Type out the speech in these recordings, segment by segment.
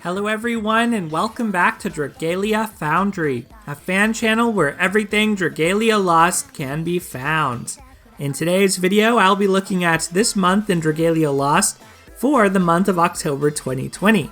Hello everyone and welcome back to Dragalia Foundry, a fan channel where everything Dragalia Lost can be found. In today's video, I'll be looking at this month in Dragalia Lost for the month of October 2020.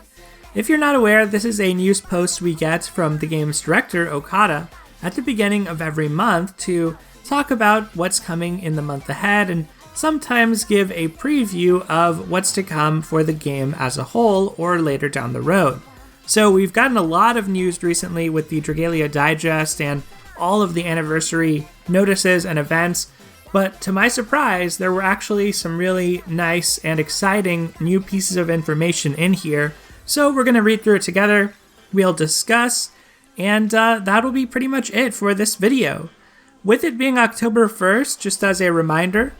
If you're not aware, this is a news post we get from the game's director, Okada, at the beginning of every month to talk about what's coming in the month ahead and sometimes give a preview of what's to come for the game as a whole or later down the road. So we've gotten a lot of news recently with the Dragalia Digest and all of the anniversary notices and events, but to my surprise, there were actually some really nice and exciting new pieces of information in here. So we're going to read through it together, we'll discuss, and that'll be pretty much it for this video. With it being October 1st, just as a reminder,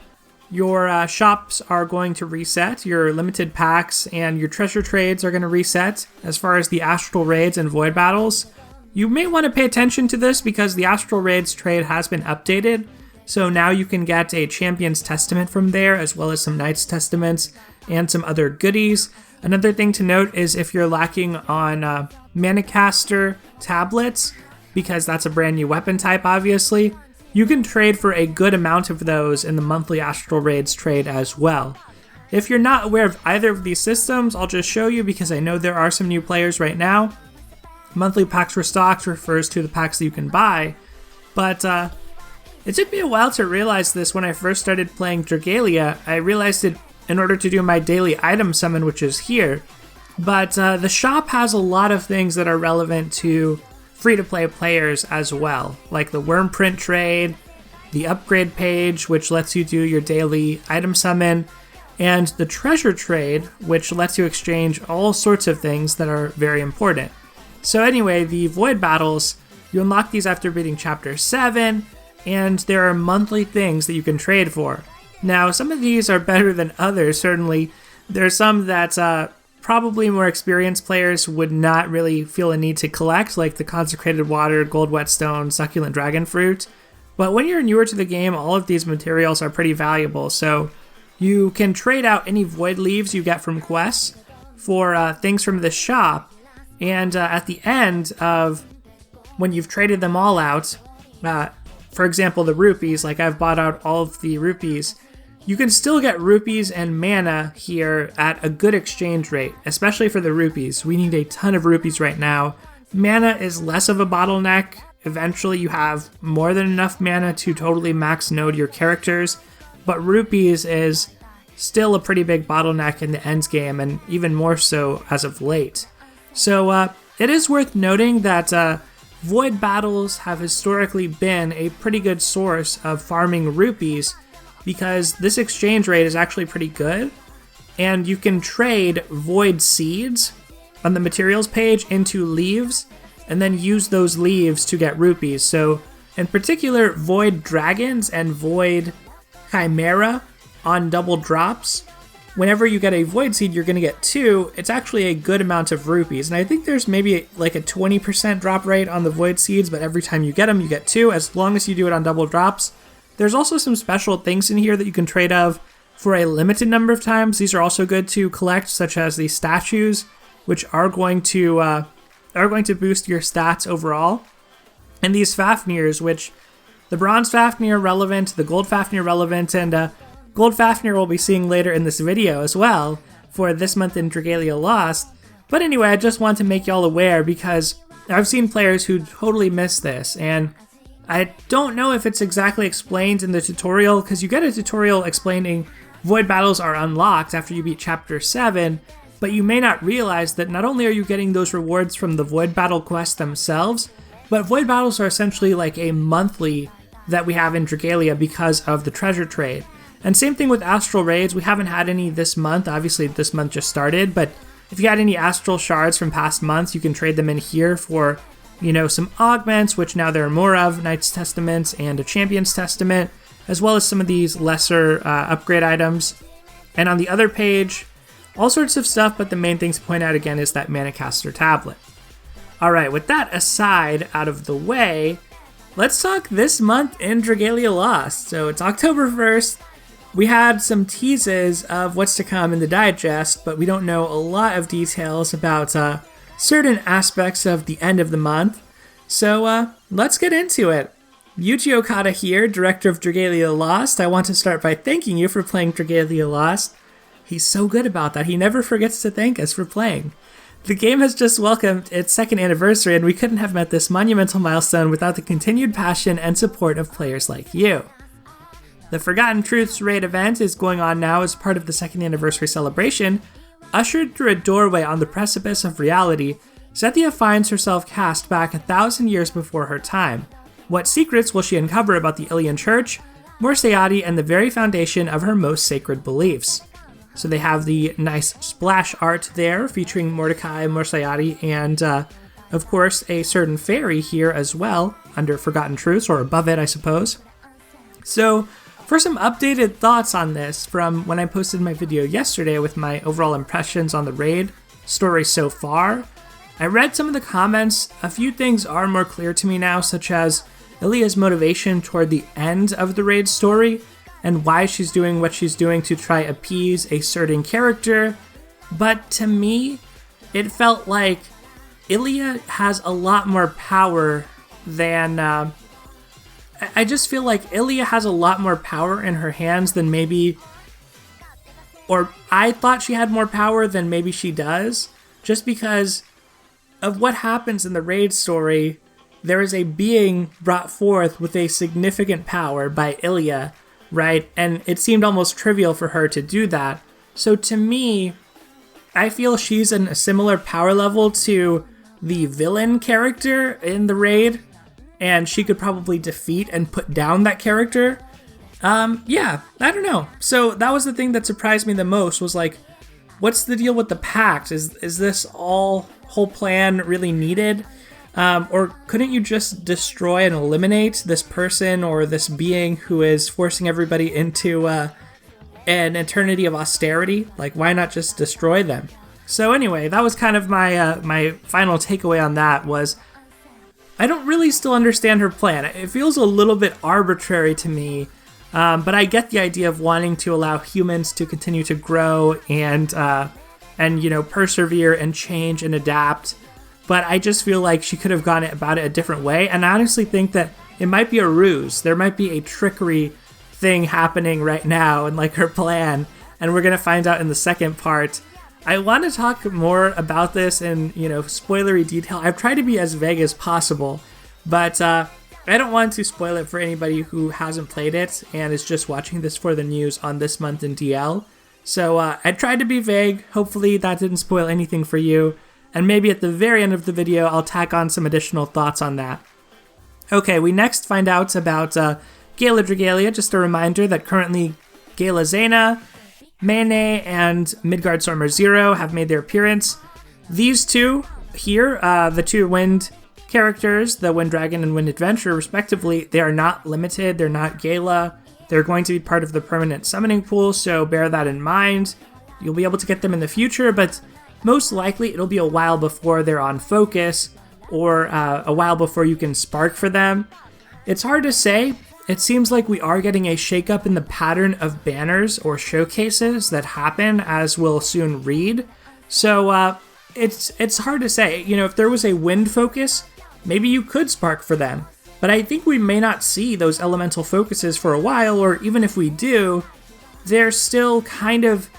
your shops are going to reset, your limited packs and your treasure trades are going to reset. As far as the Astral Raids and Void Battles, you may want to pay attention to this because the Astral Raids trade has been updated. So now you can get a Champion's Testament from there, as well as some Knight's Testaments and some other goodies. Another thing to note is if you're lacking on Manicaster tablets, because that's a brand new weapon type obviously, you can trade for a good amount of those in the monthly Astral Raids trade as well. If you're not aware of either of these systems, I'll just show you because I know there are some new players right now. Monthly packs for stocks refers to the packs that you can buy, but it took me a while to realize this when I first started playing Dragalia. I realized it in order to do my daily item summon, which is here, but the shop has a lot of things that are relevant to free-to-play players as well, like the worm print trade, the upgrade page, which lets you do your daily item summon, and the treasure trade, which lets you exchange all sorts of things that are very important. So anyway, the Void Battles, you unlock these after beating Chapter 7, and there are monthly things that you can trade for. Now, some of these are better than others, certainly. There are some that probably more experienced players would not really feel a need to collect, like the Consecrated Water, Gold Whetstone, Succulent Dragon Fruit. But when you're newer to the game, all of these materials are pretty valuable, so you can trade out any Void Leaves you get from quests for things from the shop, and at the end of when you've traded them all out, for example the rupees, like I've bought out all of the rupees, you can still get rupees and mana here at a good exchange rate, especially for the rupees. We need a ton of rupees right now. Mana is less of a bottleneck. Eventually you have more than enough mana to totally max node your characters, but rupees is still a pretty big bottleneck in the end game, and even more so as of late. So it is worth noting that Void Battles have historically been a pretty good source of farming rupees, because this exchange rate is actually pretty good, and you can trade Void Seeds on the materials page into leaves, and then use those leaves to get rupees. So in particular, Void Dragons and Void Chimera on double drops, whenever you get a Void Seed, you're going to get 2. It's actually a good amount of rupees, and I think there's maybe like a 20% drop rate on the Void Seeds, but every time you get them, you get 2, as long as you do it on double drops. There's also some special things in here that you can trade of for a limited number of times. These are also good to collect, such as the statues, which are going to boost your stats overall. And these Fafnirs, which the Bronze Fafnir relevant, the Gold Fafnir relevant, and Gold Fafnir we'll be seeing later in this video as well for this month in Dragalia Lost. But anyway, I just want to make y'all aware because I've seen players who totally miss this, and I don't know if it's exactly explained in the tutorial, because you get a tutorial explaining Void Battles are unlocked after you beat Chapter 7, but you may not realize that not only are you getting those rewards from the Void Battle quests themselves, but Void Battles are essentially like a monthly that we have in Dragalia because of the treasure trade. And same thing with Astral Raids. We haven't had any this month. Obviously this month just started, but if you had any Astral Shards from past months, you can trade them in here for, you know, some augments, which now there are more of, Knight's Testaments and a Champion's Testament, as well as some of these lesser upgrade items. And on the other page, all sorts of stuff, but the main thing to point out again is that Manicaster tablet. Alright, with that aside out of the way, let's talk this month in Dragalia Lost. So it's October 1st. We had some teases of what's to come in the digest, but we don't know a lot of details about certain aspects of the end of the month. So let's get into it. Yuji Okada here, director of Dragalia Lost. I want to start by thanking you for playing Dragalia Lost. He's so good about that. He never forgets to thank us for playing. The game has just welcomed its 2nd anniversary, and we couldn't have met this monumental milestone without the continued passion and support of players like you. The Forgotten Truths raid event is going on now as part of the 2nd anniversary celebration. Ushered through a doorway on the precipice of reality, Zethia finds herself cast back 1,000 years before her time. What secrets will she uncover about the Ilian Church, Morseati, and the very foundation of her most sacred beliefs? So they have the nice splash art there featuring Mordecai, Morseati, and of course a certain fairy here as well, under Forgotten Truths, or above it, I suppose. So for some updated thoughts on this from when I posted my video yesterday with my overall impressions on the raid story so far, I read some of the comments. A few things are more clear to me now, such as Ilia's motivation toward the end of the raid story and why she's doing what she's doing to try appease a certain character. But to me, it felt like Ilia has a lot more power than... I just feel like Ilia has a lot more power in her hands than maybe... Or I thought she had more power than maybe she does, just because of what happens in the raid story. There is a being brought forth with a significant power by Ilia, right? And it seemed almost trivial for her to do that. So to me, I feel she's in a similar power level to the villain character in the raid, and she could probably defeat and put down that character. Yeah, I don't know. So that was the thing that surprised me the most, was like, what's the deal with the pact? Is this whole plan really needed? Or couldn't you just destroy and eliminate this person or this being who is forcing everybody into an eternity of austerity? Like, why not just destroy them? So anyway, that was kind of my final takeaway on that, was I don't really still understand her plan. It feels a little bit arbitrary to me, but I get the idea of wanting to allow humans to continue to grow and persevere and change and adapt. But I just feel like she could have gone about it a different way, and I honestly think that it might be a ruse. There might be a trickery thing happening right now in like her plan, and we're gonna find out in the second part. I want to talk more about this in, spoilery detail. I've tried to be as vague as possible, but I don't want to spoil it for anybody who hasn't played it and is just watching this for the news on this month in DL. So I tried to be vague. Hopefully that didn't spoil anything for you, and maybe at the very end of the video I'll tack on some additional thoughts on that. Okay, we next find out about Gala Dragalia. Just a reminder that currently Gala Zena, Mene, and Midgard-Stormer Zero have made their appearance. These two here, the two wind characters, the Wind Dragon and Wind Adventurer respectively, they are not limited, they're not Gala. They're going to be part of the permanent summoning pool, so bear that in mind. You'll be able to get them in the future, but most likely it'll be a while before they're on focus, or a while before you can spark for them. It's hard to say. It seems like we are getting a shakeup in the pattern of banners or showcases that happen, as we'll soon read. So it's hard to say. If there was a wind focus, maybe you could spark for them. But I think we may not see those elemental focuses for a while, or even if we do, they're still kind of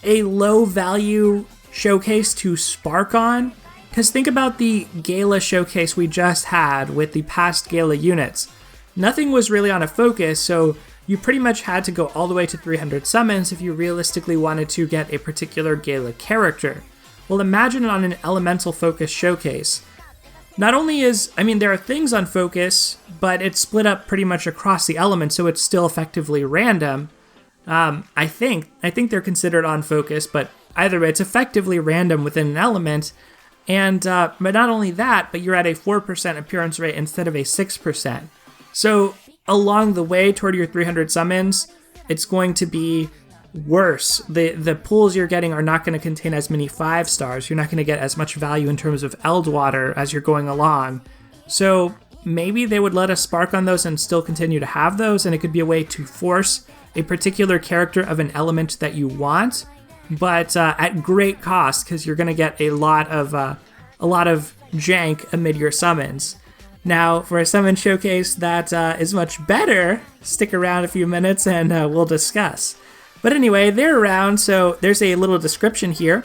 a low value showcase to spark on. Because think about the Gala showcase we just had with the past Gala units. Nothing was really on a focus, so you pretty much had to go all the way to 300 summons if you realistically wanted to get a particular Gala character. Well, imagine it on an elemental focus showcase. Not only there are things on focus, but it's split up pretty much across the elements, so it's still effectively random. I think they're considered on focus, but either way, it's effectively random within an element. And but not only that, but you're at a 4% appearance rate instead of a 6%. So along the way toward your 300 summons, it's going to be worse. The pools you're getting are not going to contain as many 5 stars. You're not going to get as much value in terms of Eldwater as you're going along. So maybe they would let us spark on those and still continue to have those, and it could be a way to force a particular character of an element that you want, but at great cost because you're going to get a lot of jank amid your summons. Now, for a summon showcase that is much better, stick around a few minutes and we'll discuss. But anyway, they're around, so there's a little description here.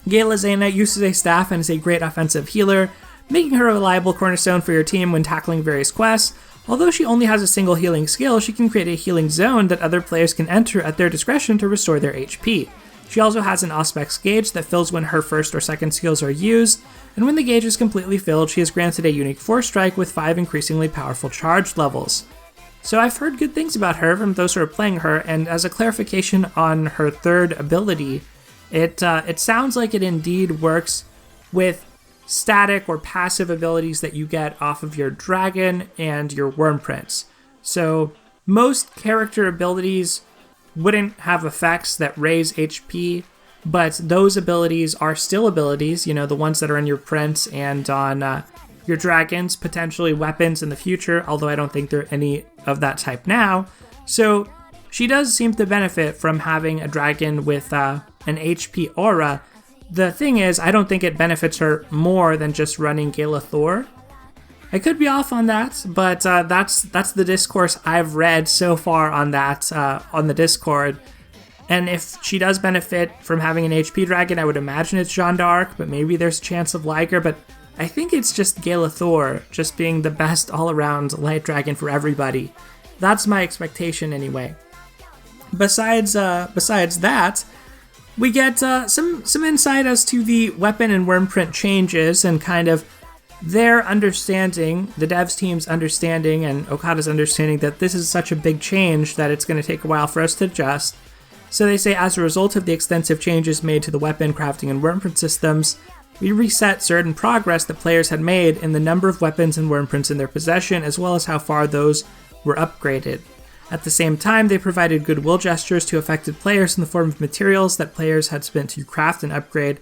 Gala Zena uses a staff and is a great offensive healer, making her a reliable cornerstone for your team when tackling various quests. Although she only has a single healing skill, she can create a healing zone that other players can enter at their discretion to restore their HP. She also has an Auspex gauge that fills when her first or second skills are used, and when the gauge is completely filled, she is granted a unique Force Strike with 5 increasingly powerful charge levels. So I've heard good things about her from those who are playing her, and as a clarification on her third ability, it sounds like it indeed works with static or passive abilities that you get off of your dragon and your worm prince. So most character abilities wouldn't have effects that raise HP, but those abilities are still abilities, the ones that are on your prince and on your dragons, potentially weapons in the future, although I don't think there are any of that type now. So she does seem to benefit from having a dragon with an HP aura. The thing is, I don't think it benefits her more than just running Gala Thor. I could be off on that, but that's the discourse I've read so far on that on the Discord. And if she does benefit from having an HP dragon, I would imagine it's Jeanne d'Arc, but maybe there's a chance of Liger, but I think it's just Gala Thor just being the best all-around light dragon for everybody. That's my expectation anyway. Besides that, we get some insight as to the weapon and worm print changes and kind of their understanding, the devs team's understanding and Okada's understanding that this is such a big change that it's going to take a while for us to adjust. So they say, as a result of the extensive changes made to the weapon, crafting, and worm print systems, we reset certain progress that players had made in the number of weapons and worm prints in their possession, as well as how far those were upgraded. At the same time, they provided goodwill gestures to affected players in the form of materials that players had spent to craft and upgrade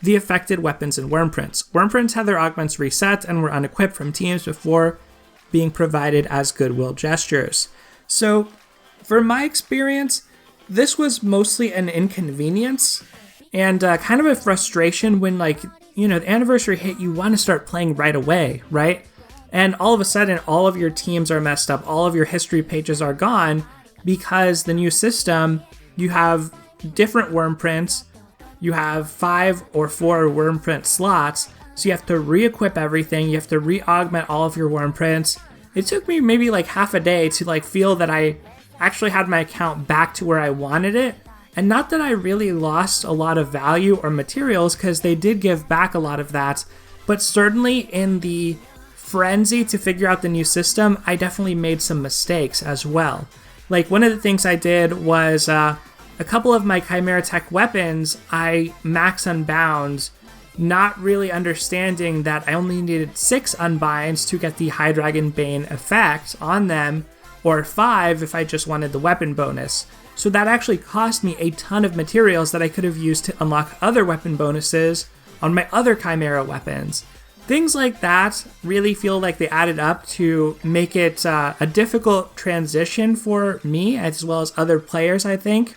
the affected weapons and worm prints. Worm prints had their augments reset and were unequipped from teams before being provided as goodwill gestures. So, from my experience, this was mostly an inconvenience and kind of a frustration when, the anniversary hit, you want to start playing right away, right? And all of a sudden, all of your teams are messed up, all of your history pages are gone because the new system, you have different worm prints, you have 5 or 4 worm print slots, so you have to re-equip everything, you have to re-augment all of your worm prints. It took me maybe half a day to feel that I actually had my account back to where I wanted it. And not that I really lost a lot of value or materials, because they did give back a lot of that, but certainly in the frenzy to figure out the new system, I definitely made some mistakes as well. One of the things I did was a couple of my Chimera Tech weapons, I max unbound, not really understanding that I only needed 6 unbinds to get the High Dragon Bane effect on them, or 5 if I just wanted the weapon bonus. So that actually cost me a ton of materials that I could have used to unlock other weapon bonuses on my other Chimera weapons. Things like that really feel like they added up to make it a difficult transition for me as well as other players, I think.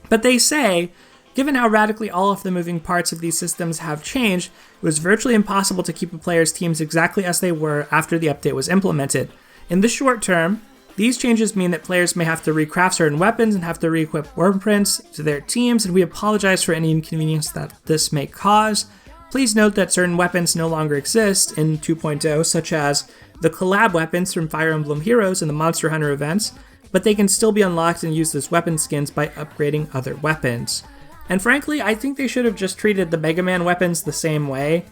But they say, given how radically all of the moving parts of these systems have changed, it was virtually impossible to keep a player's teams exactly as they were after the update was implemented. In the short term, these changes mean that players may have to recraft certain weapons and have to re-equip worm prints to their teams, and we apologize for any inconvenience that this may cause. Please note that certain weapons no longer exist in 2.0, such as the collab weapons from Fire Emblem Heroes and the Monster Hunter events, but they can still be unlocked and used as weapon skins by upgrading other weapons. And frankly, I think they should have just treated the Mega Man weapons the same way.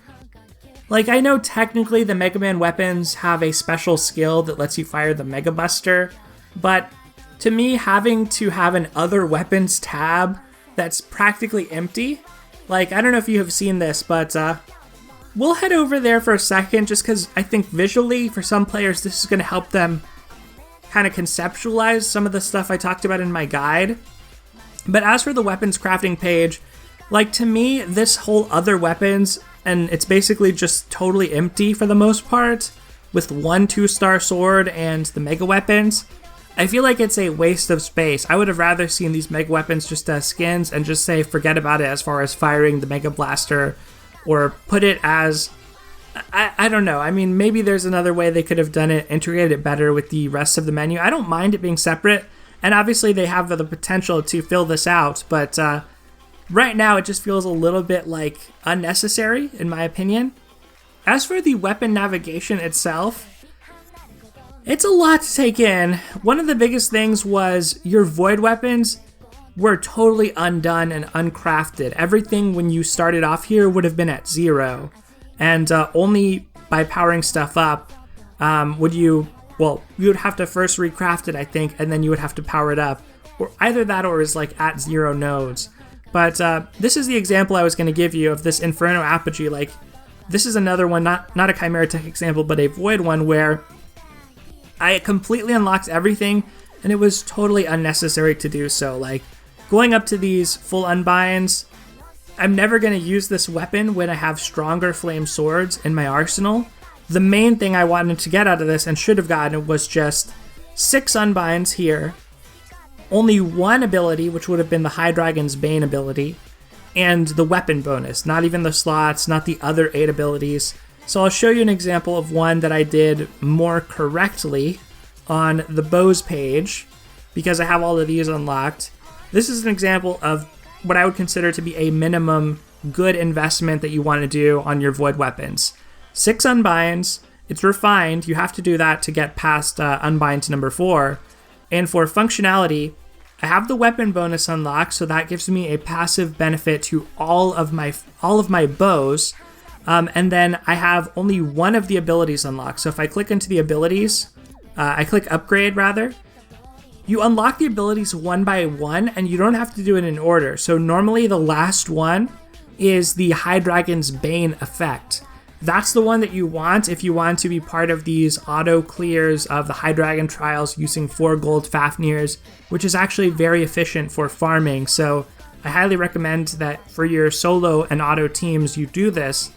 I know technically the Mega Man weapons have a special skill that lets you fire the Mega Buster, but to me, having to have an other weapons tab that's practically empty, I don't know if you have seen this, but we'll head over there for a second just because I think visually, for some players, this is going to help them kind of conceptualize some of the stuff I talked about in my guide. But as for the weapons crafting page, to me, this whole other weapons, and it's basically just totally empty for the most part, with 1 2-star sword and the mega weapons. I feel like it's a waste of space. I would have rather seen these mega weapons just as skins and just say forget about it as far as firing the Mega Blaster, or put it as, I don't know. I mean, maybe there's another way they could have done it, integrated it better with the rest of the menu. I don't mind it being separate, and obviously they have the potential to fill this out, but right now it just feels a little bit like unnecessary in my opinion. As for the weapon navigation itself, it's a lot to take in. One of the biggest things was your void weapons were totally undone and uncrafted. Everything when you started off here would have been at 0. And only by powering stuff up would you would have to first recraft it, I think, and then you would have to power it up. Or either that or is like at 0 nodes. But this is the example I was going to give you of this Inferno Apogee. Like, this is another one, not a Chimera Tech example, but a void one where I completely unlocked everything, and it was totally unnecessary to do so. Like, going up to these full unbinds, I'm never going to use this weapon when I have stronger flame swords in my arsenal. The main thing I wanted to get out of this, and should have gotten, was just 6 unbinds here, only 1 ability, which would have been the High Dragon's Bane ability, and the weapon bonus, not even the slots, not the other 8 abilities. So I'll show you an example of one that I did more correctly on the bows page, because I have all of these unlocked. This is an example of what I would consider to be a minimum good investment that you want to do on your void weapons. 6 unbinds, it's refined, you have to do that to get past unbind to number 4. And for functionality, I have the weapon bonus unlocked, so that gives me a passive benefit to all of my bows. And then I have only 1 of the abilities unlocked. So if I click into the abilities, I click upgrade rather, you unlock the abilities one by one, and you don't have to do it in order. So normally the last one is the High Dragon's Bane effect. That's the one that you want if you want to be part of these auto clears of the High Dragon trials using 4 gold Fafnirs, which is actually very efficient for farming. So I highly recommend that for your solo and auto teams you do this.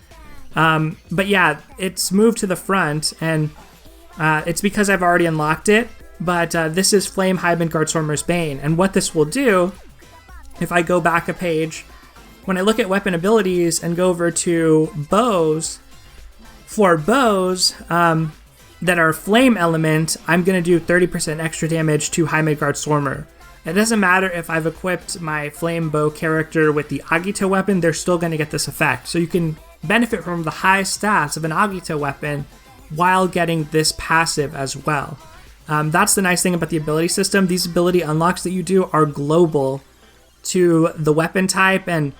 But yeah, it's moved to the front, and it's because I've already unlocked it, but this is Flame High Midgardstormer's Bane, and what this will do, if I go back a page, when I look at weapon abilities and go over to bows, for bows that are flame element, I'm going to do 30% extra damage to High Midgardstormer. It doesn't matter if I've equipped my flame bow character with the Agito weapon, they're still going to get this effect. So you can benefit from the high stats of an Agito weapon while getting this passive as well. That's the nice thing about the ability system. These ability unlocks that you do are global to the weapon type and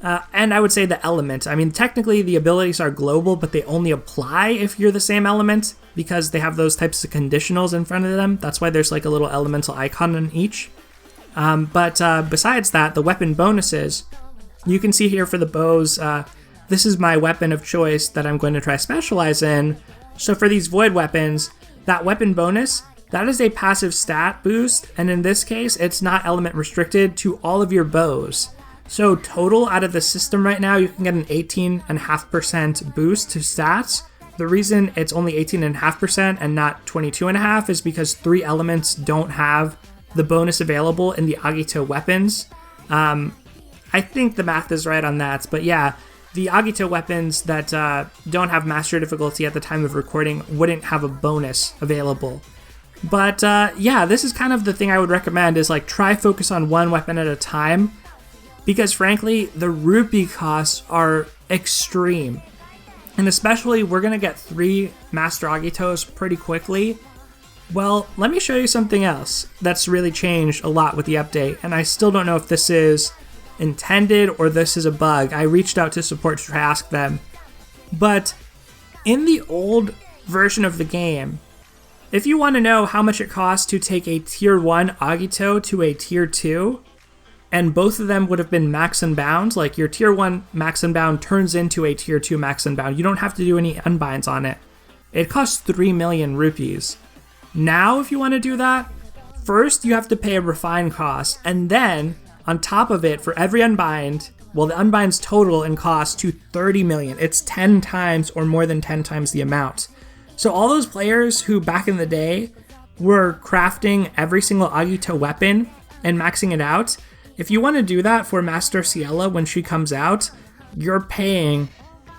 I would say the element. I mean, technically the abilities are global, but they only apply if you're the same element because they have those types of conditionals in front of them. That's why there's like a little elemental icon on each. But besides that, the weapon bonuses, you can see here for the bows, this is my weapon of choice that I'm going to try specialize in. So for these void weapons, that weapon bonus, that is a passive stat boost, and in this case, it's not element restricted to all of your bows. So total out of the system right now, you can get an 18.5% boost to stats. The reason it's only 18.5% and not 22.5% is because 3 elements don't have the bonus available in the Agito weapons. I think the math is right on that, but yeah, the Agito weapons that don't have master difficulty at the time of recording wouldn't have a bonus available. But yeah, this is kind of the thing I would recommend is like try focus on one weapon at a time, because frankly, the rupee costs are extreme. And especially, we're going to get 3 Master Agitos pretty quickly. Well, let me show you something else that's really changed a lot with the update, and I still don't know if this is intended or this is a bug. I reached out to support to ask them. But in the old version of the game, if you want to know how much it costs to take a tier 1 Agito to a tier 2, and both of them would have been max and bound, like your tier 1 max and bound turns into a tier 2 max and bound. You don't have to do any unbinds on it. It costs 3 million rupees. Now, if you want to do that, first you have to pay a refine cost, and then on top of it, for every unbind, well, the unbinds total in cost to 30 million. It's 10 times or more than 10 times the amount. So all those players who back in the day were crafting every single Agito weapon and maxing it out, if you want to do that for Master Ciella when she comes out, you're paying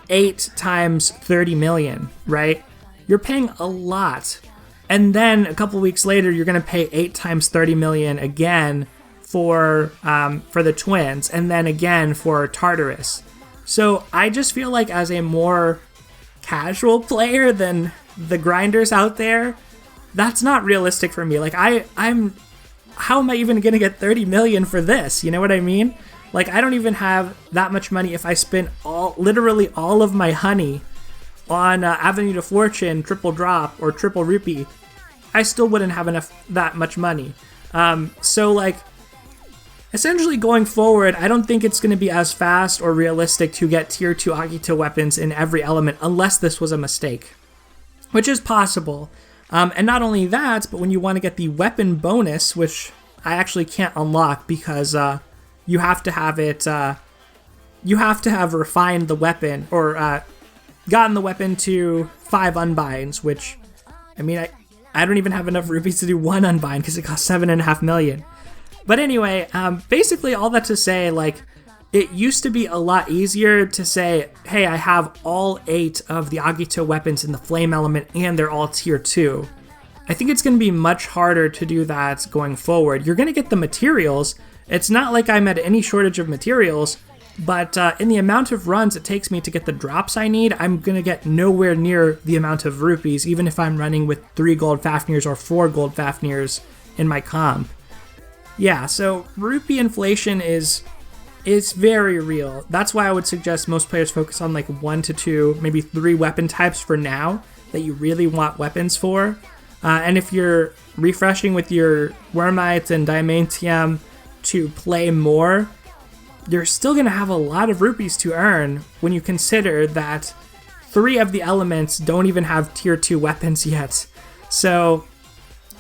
8 times 30 million, right? You're paying a lot. And then a couple weeks later, you're going to pay 8 times 30 million again for the twins, and then again for Tartarus. So I just feel like as a more casual player than the grinders out there, that's not realistic for me. Like I'm how am I even going to get 30 million for this? You know what I mean? Like, I don't even have that much money if I spent literally all of my honey on Avenue to Fortune, triple drop, or triple rupee. I still wouldn't have that much money. So, like, essentially going forward, I don't think it's going to be as fast or realistic to get tier 2 Agito weapons in every element unless this was a mistake, which is possible. And not only that, but when you want to get the weapon bonus, which I actually can't unlock because you have to have it, you have to have refined the weapon or gotten the weapon to 5 unbinds, which, I mean, I don't even have enough rupees to do 1 unbind because it costs 7.5 million. But anyway, basically all that to say, like, it used to be a lot easier to say, hey, I have all 8 of the Agito weapons in the flame element and they're all tier 2. I think it's going to be much harder to do that going forward. You're going to get the materials. It's not like I'm at any shortage of materials, but in the amount of runs it takes me to get the drops I need, I'm going to get nowhere near the amount of rupees, even if I'm running with 3 gold Fafnirs or 4 gold Fafnirs in my comp. Yeah, so rupee inflation is very real. That's why I would suggest most players focus on like 1 to 2, maybe 3 weapon types for now that you really want weapons for. And if you're refreshing with your Wormites and Diamantium to play more, you're still going to have a lot of rupees to earn when you consider that 3 of the elements don't even have tier 2 weapons yet. So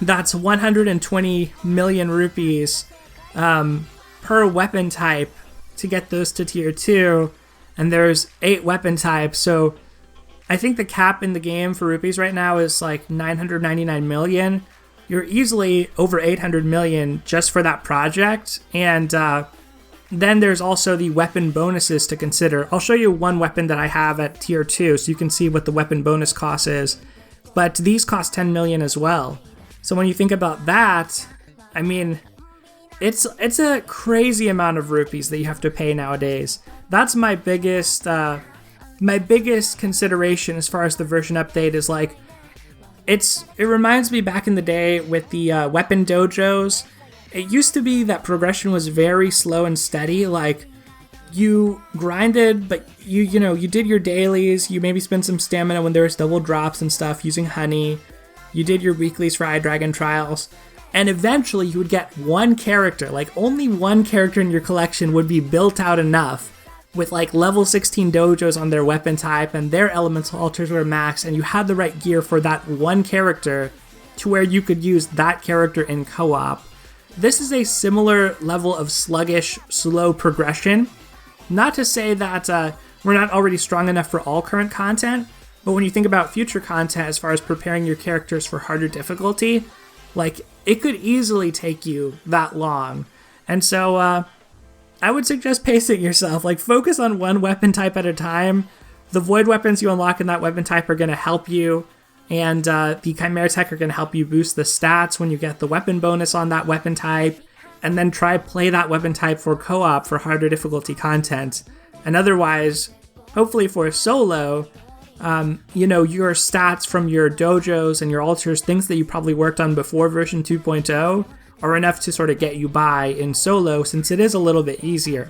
that's 120 million rupees per weapon type to get those to tier 2, and there's 8 weapon types, so I think the cap in the game for rupees right now is like 999 million. You're easily over 800 million just for that project, and then there's also the weapon bonuses to consider. I'll show you one weapon that I have at tier 2 so you can see what the weapon bonus cost is, but these cost 10 million as well. So when you think about that, I mean, it's a crazy amount of rupees that you have to pay nowadays. That's my biggest consideration as far as the version update is like, it reminds me back in the day with the weapon dojos. It used to be that progression was very slow and steady. Like, you grinded, but you did your dailies. You maybe spent some stamina when there was double drops and stuff using honey. You did your weeklies for iDragon trials. And eventually you would get one character, like only one character in your collection would be built out enough with like level 16 dojos on their weapon type and their elemental altars were maxed, and you had the right gear for that one character to where you could use that character in co-op. This is a similar level of sluggish, slow progression. Not to say that we're not already strong enough for all current content, but when you think about future content as far as preparing your characters for harder difficulty, like, it could easily take you that long. And so I would suggest pacing yourself. Like, focus on one weapon type at a time. The void weapons you unlock in that weapon type are going to help you, and the Chimera Tech are going to help you boost the stats when you get the weapon bonus on that weapon type, and then play that weapon type for co-op for harder difficulty content. And otherwise, hopefully for solo, your stats from your dojos and your altars, things that you probably worked on before version 2.0, are enough to sort of get you by in solo, since it is a little bit easier.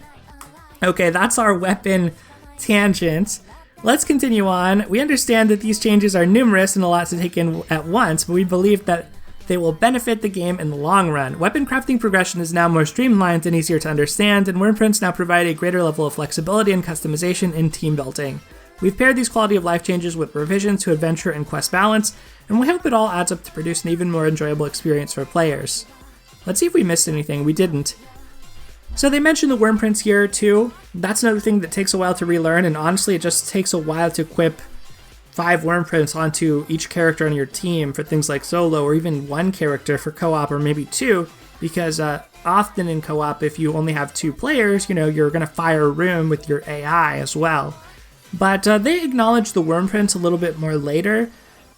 Okay, that's our weapon tangent. Let's continue on. We understand that these changes are numerous and a lot to take in at once, but we believe that they will benefit the game in the long run. Weapon crafting progression is now more streamlined and easier to understand, and Wyrmprints now provide a greater level of flexibility and customization in team building. We've paired these quality of life changes with revisions to adventure and quest balance, and we hope it all adds up to produce an even more enjoyable experience for players. Let's see if we missed anything. We didn't. So they mentioned the Wyrmprints here too. That's another thing that takes a while to relearn, and honestly it just takes a while to equip 5 worm prints onto each character on your team for things like solo, or even 1 character for co-op, or maybe 2, because often in co-op, if you only have 2 players, you're going to fire a room with your AI as well. But they acknowledge the worm prints a little bit more later.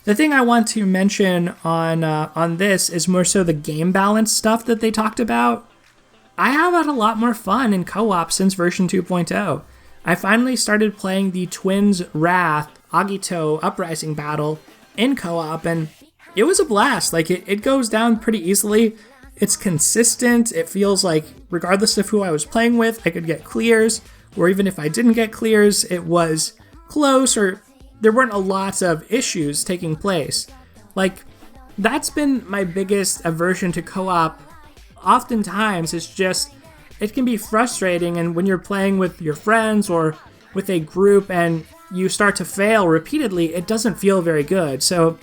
The thing I want to mention on this is more so the game balance stuff that they talked about. I have had a lot more fun in co-op since version 2.0. I finally started playing the Twins Wrath Agito Uprising battle in co-op, and it was a blast. Like, it goes down pretty easily. It's consistent. It feels like regardless of who I was playing with, I could get clears, or even if I didn't get clears, it was close, or there weren't a lot of issues taking place. Like, that's been my biggest aversion to co-op. Oftentimes, it's just, it can be frustrating, and when you're playing with your friends or with a group and you start to fail repeatedly, it doesn't feel very good. So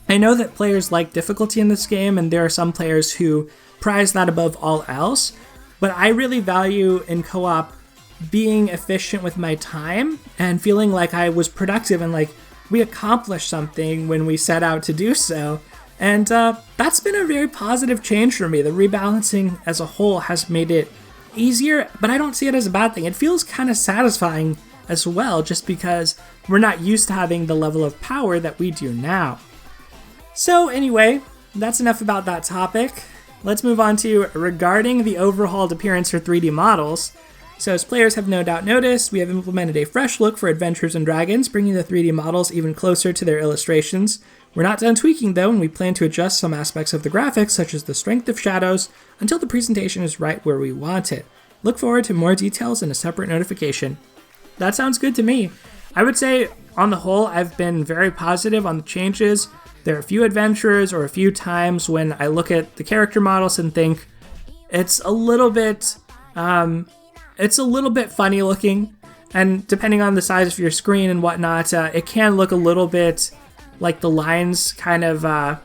I know that players like difficulty in this game, and there are some players who prize that above all else, but I really value in co-op being efficient with my time and feeling like I was productive and like we accomplished something when we set out to do so. And that's been a very positive change for me. The rebalancing as a whole has made it easier, but I don't see it as a bad thing. It feels kind of satisfying as well, just because we're not used to having the level of power that we do now. So anyway, that's enough about that topic. Let's move on to regarding the overhauled appearance for 3D models. So as players have no doubt noticed, we have implemented a fresh look for Adventures and Dragons, bringing the 3D models even closer to their illustrations. We're not done tweaking though, and we plan to adjust some aspects of the graphics, such as the strength of shadows, until the presentation is right where we want it. Look forward to more details in a separate notification. That sounds good to me. I would say, on the whole, I've been very positive on the changes. There are a few adventures or a few times when I look at the character models and think it's a little bit funny looking, and depending on the size of your screen and whatnot, it can look a little bit like the lines kind of, I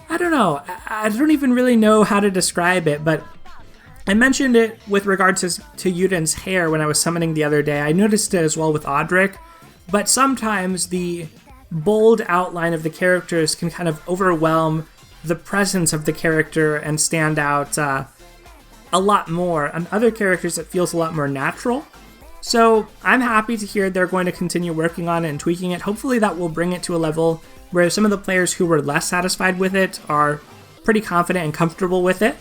don't know, I don't even really know how to describe it, but I mentioned it with regard to Yuden's hair when I was summoning the other day. I noticed it as well with Audric, but sometimes the bold outline of the characters can kind of overwhelm the presence of the character and stand out a lot more. On other characters, it feels a lot more natural. So I'm happy to hear they're going to continue working on it and tweaking it. Hopefully that will bring it to a level where some of the players who were less satisfied with it are pretty confident and comfortable with it.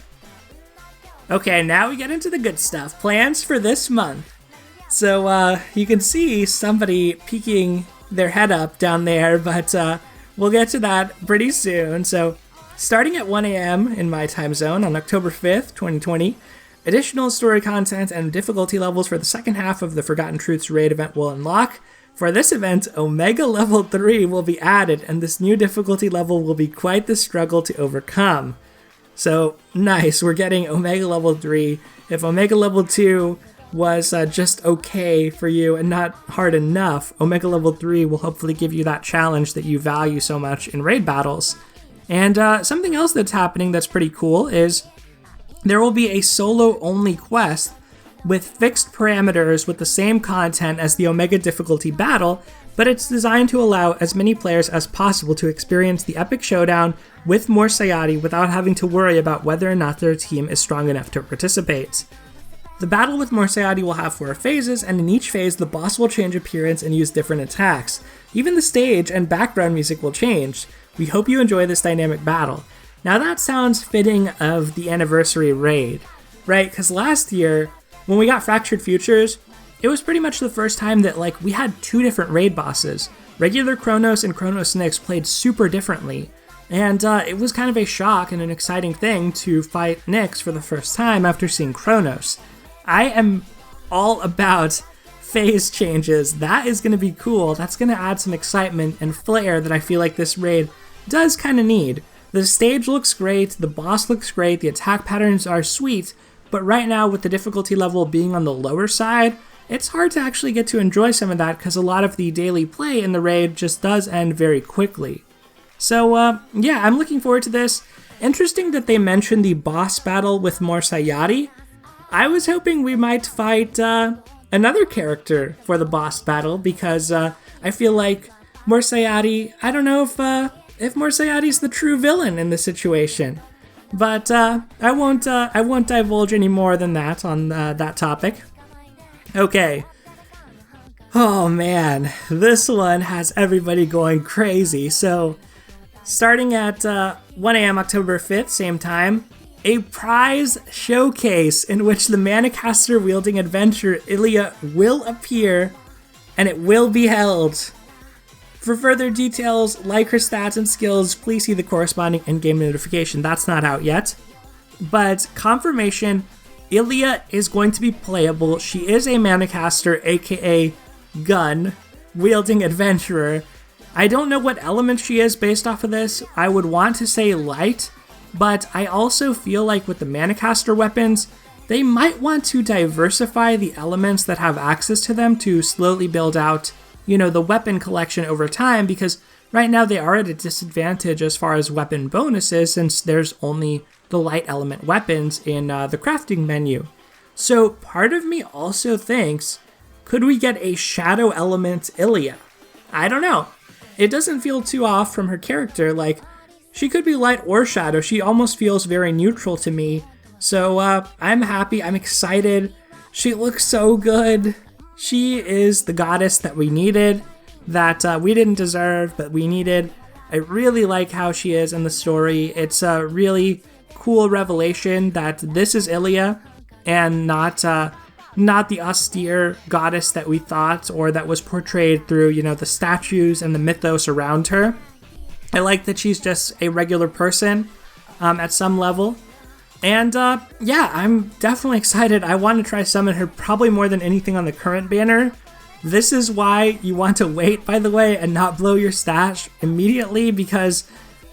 Okay, now we get into the good stuff. Plans for this month. So you can see somebody peeking their head up down there, but we'll get to that pretty soon. So starting at 1 a.m. in my time zone on October 5th, 2020, additional story content and difficulty levels for the second half of the Forgotten Truths raid event will unlock. For this event, Omega Level 3 will be added, and this new difficulty level will be quite the struggle to overcome. So, nice, we're getting Omega Level 3. If Omega Level 2 was just okay for you and not hard enough, Omega Level 3 will hopefully give you that challenge that you value so much in raid battles. And something else that's happening that's pretty cool is there will be a solo-only quest with fixed parameters with the same content as the Omega difficulty battle, but it's designed to allow as many players as possible to experience the epic showdown with Mor Sayadi without having to worry about whether or not their team is strong enough to participate. The battle with Mor Sayadi will have 4 phases, and in each phase the boss will change appearance and use different attacks. Even the stage and background music will change. We hope you enjoy this dynamic battle. Now that sounds fitting of the anniversary raid, right? Because last year, when we got Fractured Futures, it was pretty much the first time that we had 2 different raid bosses. Regular Kronos and Kronos Nyx played super differently, and it was kind of a shock and an exciting thing to fight Nyx for the first time after seeing Kronos. I am all about phase changes. That is going to be cool. That's going to add some excitement and flair that I feel like this raid does kind of need. The stage looks great, the boss looks great, the attack patterns are sweet, but right now with the difficulty level being on the lower side, it's hard to actually get to enjoy some of that because a lot of the daily play in the raid just does end very quickly. So yeah, I'm looking forward to this. Interesting that they mentioned the boss battle with Mor Sayadi. I was hoping we might fight another character for the boss battle because I feel like Morsayati, I don't know if Morsayati's the true villain in this situation. But I won't divulge any more than that on that topic. Okay. Oh man, this one has everybody going crazy. So, starting at 1 a.m. October 5th, same time, a prize showcase in which the Manicaster wielding adventurer Ilia will appear, and it will be held. For further details, like her stats and skills, please see the corresponding in-game notification. That's not out yet. But confirmation, Ilia is going to be playable. She is a Manicaster, aka gun-wielding adventurer. I don't know what element she is based off of this. I would want to say light, but I also feel like with the Manicaster weapons, they might want to diversify the elements that have access to them to slowly build out the weapon collection over time, because right now they are at a disadvantage as far as weapon bonuses since there's only the light element weapons in the crafting menu. So part of me also thinks, could we get a shadow element Ilia? I don't know. It doesn't feel too off from her character. Like, she could be light or shadow. She almost feels very neutral to me. So I'm happy. I'm excited. She looks so good. She is the goddess that we needed, that we didn't deserve, but we needed. I really like how she is in the story. It's a really cool revelation that this is Ilia and not the austere goddess that we thought, or that was portrayed through, the statues and the mythos around her. I like that she's just a regular person at some level. And yeah, I'm definitely excited. I want to try summon her probably more than anything on the current banner. This is why you want to wait, by the way, and not blow your stash immediately, because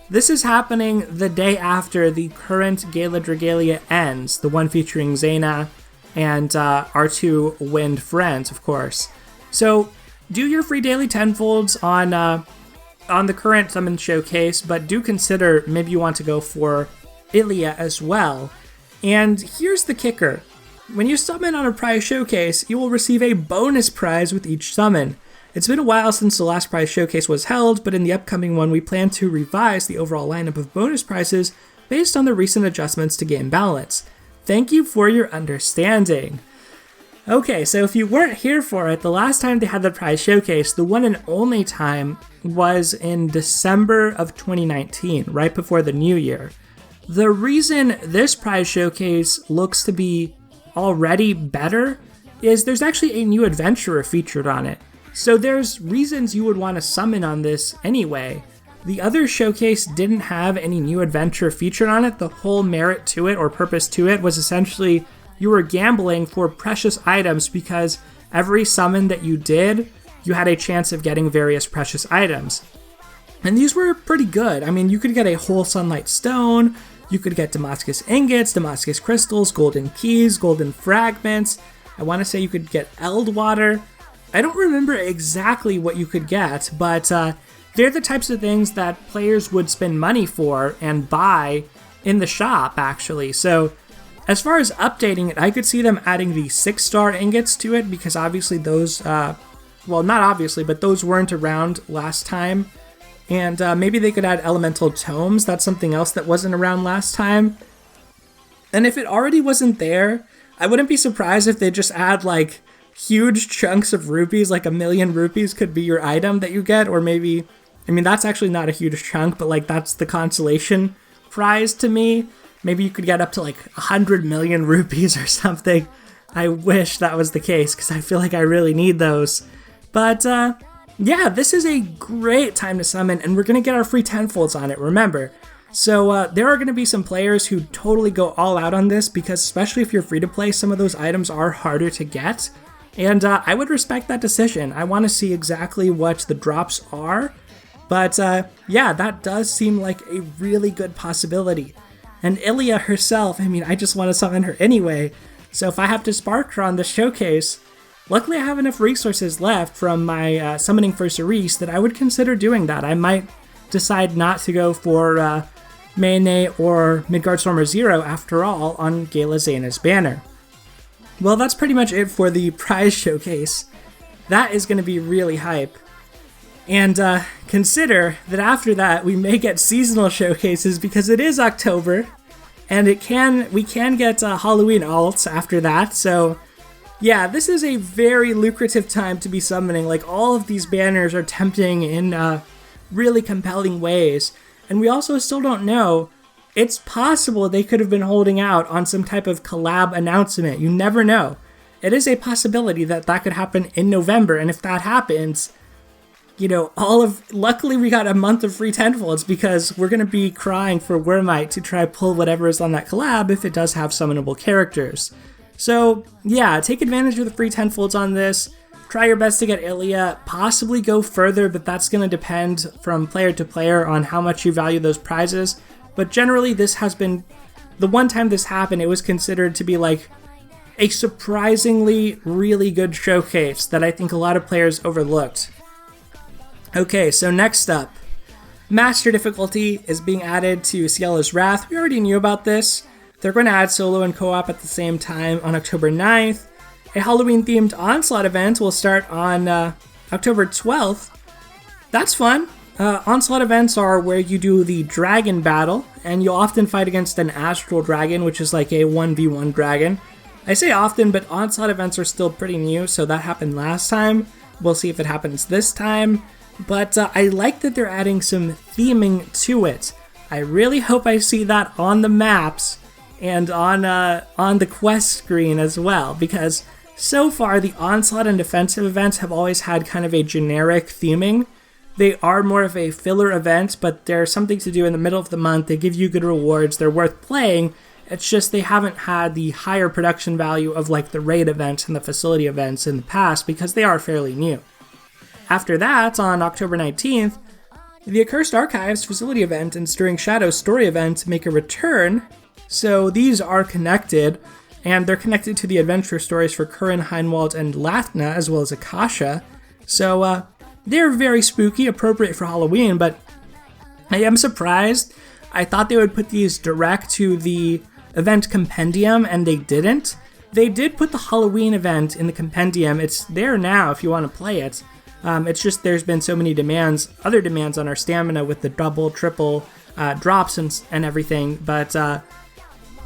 this is happening the day after the current Gala Dragalia ends, the one featuring Zena and our two wind friends, of course. So do your free daily tenfolds on the current summon showcase, but do consider maybe you want to go for Ilia as well. And here's the kicker. When you summon on a prize showcase, you will receive a bonus prize with each summon. It's been a while since the last prize showcase was held, but in the upcoming one we plan to revise the overall lineup of bonus prizes based on the recent adjustments to game balance. Thank you for your understanding. Okay, so if you weren't here for it, the last time they had the prize showcase, the one and only time, was in December of 2019, right before the new year. The reason this prize showcase looks to be already better is there's actually a new adventurer featured on it. So there's reasons you would want to summon on this anyway. The other showcase didn't have any new adventurer featured on it. The whole merit to it, or purpose to it, was essentially you were gambling for precious items, because every summon that you did, you had a chance of getting various precious items. And these were pretty good. I mean, you could get a whole sunlight stone, you could get Damascus ingots, Damascus crystals, golden keys, golden fragments. I want to say you could get Eld water. I don't remember exactly what you could get, but they're the types of things that players would spend money for and buy in the shop, actually. So as far as updating it, I could see them adding the 6-star ingots to it, because obviously those, well, not obviously, but those weren't around last time. And maybe they could add elemental tomes. That's something else that wasn't around last time. And if it already wasn't there, I wouldn't be surprised if they just add like huge chunks of rupees, like 1,000,000 rupees could be your item that you get, or maybe, I mean, that's actually not a huge chunk, but like that's the consolation prize to me. Maybe you could get up to like 100 million rupees or something. I wish that was the case, because I feel like I really need those. But yeah, this is a great time to summon, and we're going to get our free tenfolds on it, remember. So there are going to be some players who totally go all out on this, because especially if you're free to play, some of those items are harder to get. And I would respect that decision. I want to see exactly what the drops are. But yeah, that does seem like a really good possibility. And Ilia herself, I mean, I just want to summon her anyway. So if I have to spark her on the showcase, luckily I have enough resources left from my summoning for Cerise that I would consider doing that. I might decide not to go for Mayne or Midgardstormer Zero after all on Gala Zena's banner. Well, that's pretty much it for the prize showcase. That is going to be really hype. And consider that after that, we may get seasonal showcases because it is October, and we can get Halloween alts after that. So yeah, this is a very lucrative time to be summoning. Like, all of these banners are tempting in really compelling ways. And we also still don't know. It's possible they could have been holding out on some type of collab announcement. You never know. It is a possibility that that could happen in November, and if that happens, you know, luckily we got a month of free tenfolds, because we're going to be crying for Wormite to try pull whatever is on that collab if it does have summonable characters. So yeah, take advantage of the free tenfolds on this. Try your best to get Ilia, possibly go further, but that's going to depend from player to player on how much you value those prizes. But generally, this has been, the one time this happened, it was considered to be like a surprisingly really good showcase that I think a lot of players overlooked. Okay, so next up, Master difficulty is being added to Ciella's Wrath. We already knew about this. They're going to add solo and co-op at the same time on October 9th. A Halloween-themed Onslaught event will start on October 12th. That's fun. Onslaught events are where you do the dragon battle, and you'll often fight against an astral dragon, which is like a 1v1 dragon. I say often, but Onslaught events are still pretty new, so that happened last time. We'll see if it happens this time. But I like that they're adding some theming to it. I really hope I see that on the maps and on the quest screen as well, because so far the Onslaught and defensive events have always had kind of a generic theming. They are more of a filler event, but they're something to do in the middle of the month. They give you good rewards. They're worth playing. It's just they haven't had the higher production value of like the raid events and the facility events in the past, because they are fairly new. After that, on October 19th, the Accursed Archives facility event and Stirring Shadows story event make a return. So these are connected, and they're connected to the adventure stories for Curran, Heinwald, and Lathna, as well as Akasha. So they're very spooky, appropriate for Halloween, but I am surprised. I thought they would put these direct to the event compendium, and they didn't. They did put the Halloween event in the compendium. It's there now if you want to play it. It's just there's been so many other demands on our stamina with the double, triple drops and everything, but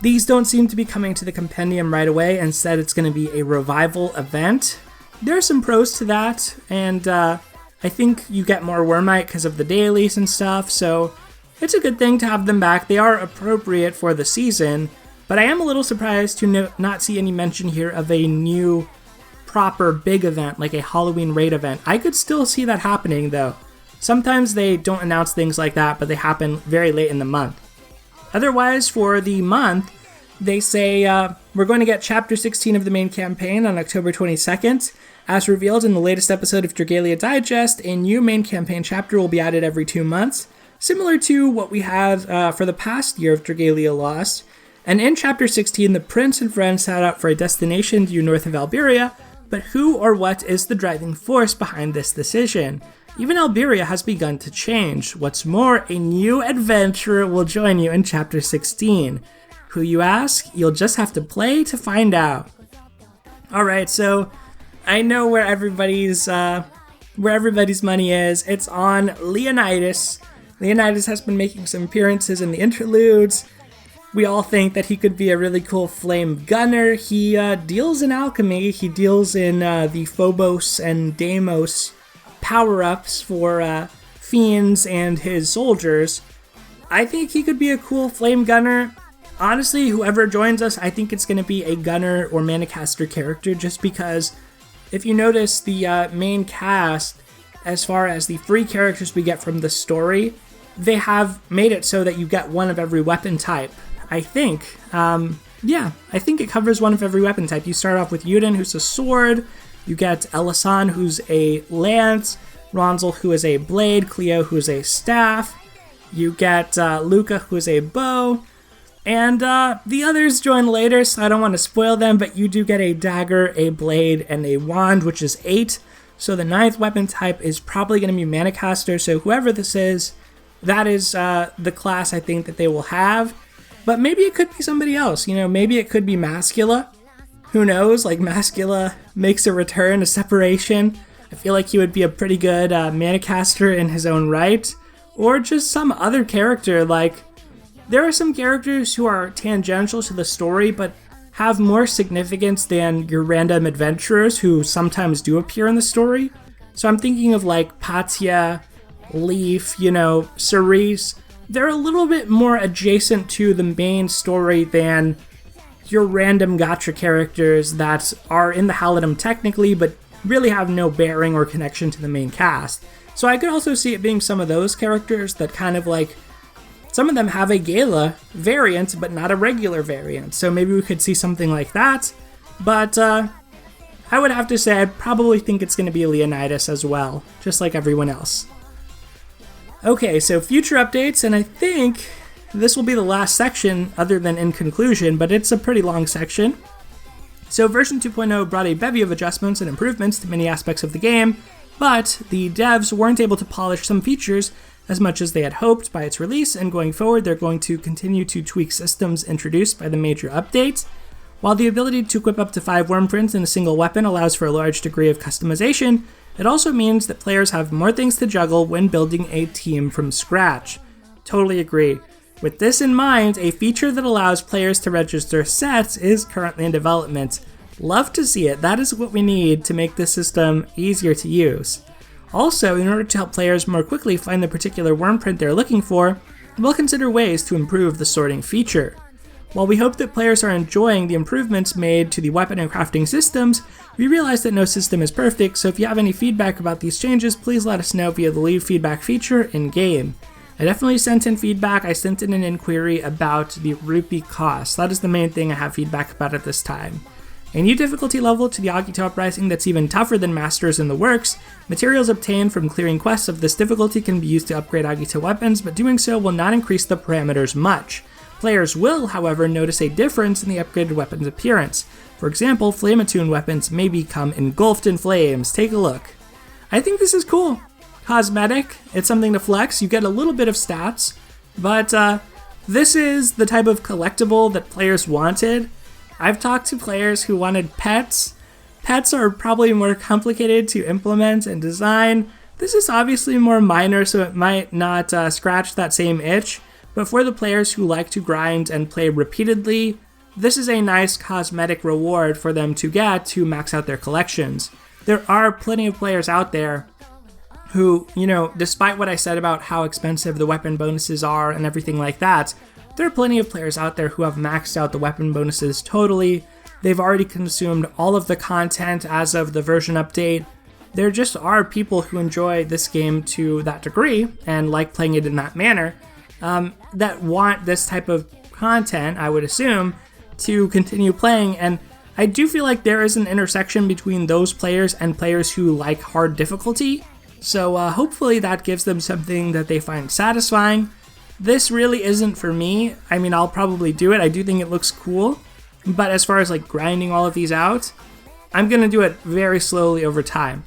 these don't seem to be coming to the compendium right away. Instead, it's going to be a revival event. There are some pros to that, and I think you get more Wormite because of the dailies and stuff, so it's a good thing to have them back. They are appropriate for the season, but I am a little surprised to not see any mention here of a new proper big event like a Halloween raid event. I could still see that happening though. Sometimes they don't announce things like that, but they happen very late in the month. Otherwise, for the month, they say we're going to get Chapter 16 of the main campaign on October 22nd. As revealed in the latest episode of Dragalia Digest, a new main campaign chapter will be added every 2 months, similar to what we had for the past year of Dragalia Lost. And in Chapter 16, the prince and friends set out for a destination due north of Alberia, but who or what is the driving force behind this decision? Even Alberia has begun to change. What's more, a new adventurer will join you in Chapter 16. Who, you ask? You'll just have to play to find out. Alright, so I know where everybody's money is. It's on Leonidas. Leonidas has been making some appearances in the interludes. We all think that he could be a really cool flame gunner. He deals in alchemy. He deals in the Phobos and Deimos power-ups for fiends and his soldiers. I think he could be a cool flame gunner. Honestly, whoever joins us, I think it's going to be a gunner or manicaster character, just because if you notice the main cast, as far as the free characters we get from the story, they have made it so that you get one of every weapon type. I think. I think it covers one of every weapon type. You start off with Yuden, who's a sword. You get Elisan, who's a lance. Ronzel, who is a blade. Cleo, who is a staff. You get Luca, who is a bow. And the others join later, so I don't want to spoil them, but you do get a dagger, a blade, and a wand, which is 8. So the 9th weapon type is probably going to be Manicaster, so whoever this is, that is the class I think that they will have. But maybe it could be somebody else, maybe it could be Mascula. Who knows, like Mascula makes a return, a separation. I feel like he would be a pretty good Manicaster in his own right, or just some other character. Like, there are some characters who are tangential to the story, but have more significance than your random adventurers who sometimes do appear in the story. So I'm thinking of like Patia, Leaf, Cerise. They're a little bit more adjacent to the main story than your random gacha characters that are in the Halidom technically, but really have no bearing or connection to the main cast. So I could also see it being some of those characters that kind of like, some of them have a Gala variant, but not a regular variant. So maybe we could see something like that. But I would have to say I probably think it's going to be Leonidas as well, just like everyone else. Okay, so future updates, and I think this will be the last section other than in conclusion, but it's a pretty long section. So version 2.0 brought a bevy of adjustments and improvements to many aspects of the game, but the devs weren't able to polish some features as much as they had hoped by its release, and going forward they're going to continue to tweak systems introduced by the major updates. While the ability to equip up to 5 worm prints in a single weapon allows for a large degree of customization, it also means that players have more things to juggle when building a team from scratch. Totally agree. With this in mind, a feature that allows players to register sets is currently in development. Love to see it. That is what we need to make this system easier to use. Also, in order to help players more quickly find the particular worm print they're looking for, we'll consider ways to improve the sorting feature. While we hope that players are enjoying the improvements made to the weapon and crafting systems, we realize that no system is perfect, so if you have any feedback about these changes, please let us know via the leave feedback feature in-game. I definitely sent in feedback. I sent in an inquiry about the rupee cost. That is the main thing I have feedback about at this time. A new difficulty level to the Agito Uprising that's even tougher than Masters in the works. Materials obtained from clearing quests of this difficulty can be used to upgrade Agito weapons, but doing so will not increase the parameters much. Players will, however, notice a difference in the upgraded weapon's appearance. For example, flame-attuned weapons may become engulfed in flames. Take a look. I think this is cool. Cosmetic, it's something to flex. You get a little bit of stats, but this is the type of collectible that players wanted. I've talked to players who wanted pets. Pets are probably more complicated to implement and design. This is obviously more minor, so it might not scratch that same itch. But for the players who like to grind and play repeatedly, this is a nice cosmetic reward for them to get to max out their collections. There are plenty of players out there who, despite what I said about how expensive the weapon bonuses are and everything like that, there are plenty of players out there who have maxed out the weapon bonuses totally. They've already consumed all of the content as of the version update. There just are people who enjoy this game to that degree and like playing it in that manner, that want this type of content, I would assume, to continue playing. And I do feel like there is an intersection between those players and players who like hard difficulty. So hopefully that gives them something that they find satisfying. This really isn't for me. I mean, I'll probably do it. I do think it looks cool. But as far as like grinding all of these out, I'm going to do it very slowly over time.